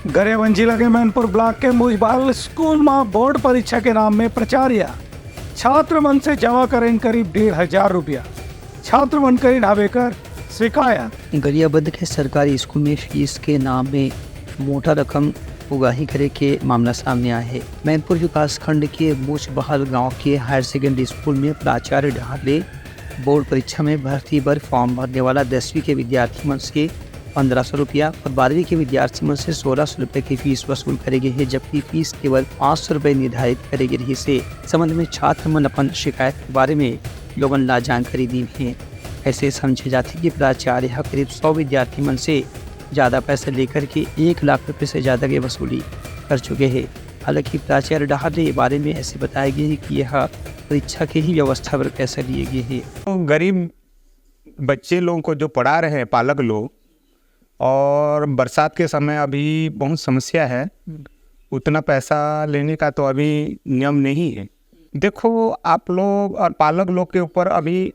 गरियाबंद जिला के मैनपुर ब्लॉक के मुजबाल स्कूल में बोर्ड परीक्षा के नाम में प्राचार्य छात्र मन से जमा करें करीब 1,500 रुपया। छात्र बनकर आवेकर शिकायत। गरियाबंद के सरकारी स्कूल में फीस के नाम में मोटा रकम उगाही करे के मामला सामने आया है। मैनपुर विकास खंड के मुजबहाल गांव के हायर सेकेंडरी स्कूल में प्राचार्य ढाले बोर्ड परीक्षा में भर्ती पर फॉर्म भरने वाला 10वीं के विद्यार्थी मन से 1,500 रुपया और 12वीं के विद्यार्थी मन से 1,600 रुपये की फीस वसूल करेगी है, जबकि फीस केवल 500 रुपये निर्धारित करेगी रही से संबंध में छात्र मन अपन शिकायत के बारे में लोगन ला जानकारी दी है। ऐसे समझे जाते कि प्राचार्य करीब 100 विद्यार्थी मन से ज़्यादा पैसे लेकर के 1 लाख रुपये से ज़्यादा की वसूली कर चुके हैं। हालांकि प्राचार्य ढाले के बारे में ऐसे बताया गया है कि यह परीक्षा की ही व्यवस्था पर पैसे लिए गए हैं। गरीब बच्चे लोगों को जो पढ़ा रहे हैं पालक लोग, और बरसात के समय अभी बहुत समस्या है, उतना पैसा लेने का तो अभी नियम नहीं है। देखो आप लोग और पालक लोग के ऊपर अभी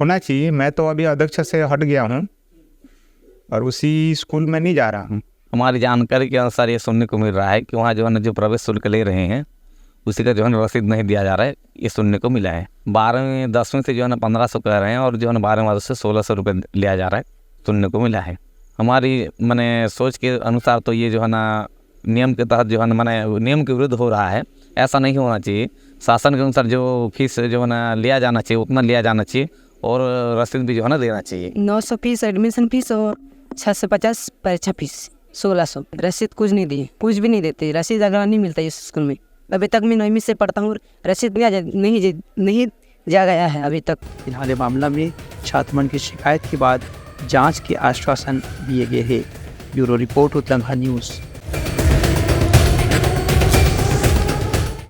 होना चाहिए। मैं तो अभी अध्यक्ष से हट गया हूँ और उसी स्कूल में नहीं जा रहा हूँ। हमारी जानकारी के अनुसार ये सुनने को मिल रहा है कि वहाँ जो है ना जो प्रवेश शुल्क ले रहे हैं उसी का जो है ना रसीद नहीं दिया जा रहा है, ये सुनने को मिला है। 12वीं 10वीं से जो है ना 1,500 कह रहे हैं और जो है ना 12वीं वालों से 1,600 रुपये लिया जा रहा है, सुनने को मिला है। हमारी मैंने सोच के अनुसार तो ये जो है ना नियम के तहत जो है ना मैंने नियम के विरुद्ध हो रहा है। ऐसा नहीं होना चाहिए। शासन के अनुसार जो फीस जो है ना लिया जाना चाहिए उतना लिया जाना चाहिए और रसीद भी जो है ना देना चाहिए। 900 फीस एडमिशन फीस और 650 परीक्षा फीस, 1,600। रसीद कुछ नहीं दिए, कुछ भी नहीं देते। रसीद अगर नहीं मिलता इस स्कूल में। अभी तक मैं 9वीं से पढ़ता हूँ, रसीद नहीं दिया गया है अभी तक। फिलहाल मामला में छात्र मन की शिकायत के बाद जांच के आश्वासन दिए गए हैं। Bureau report Uttarakhand news.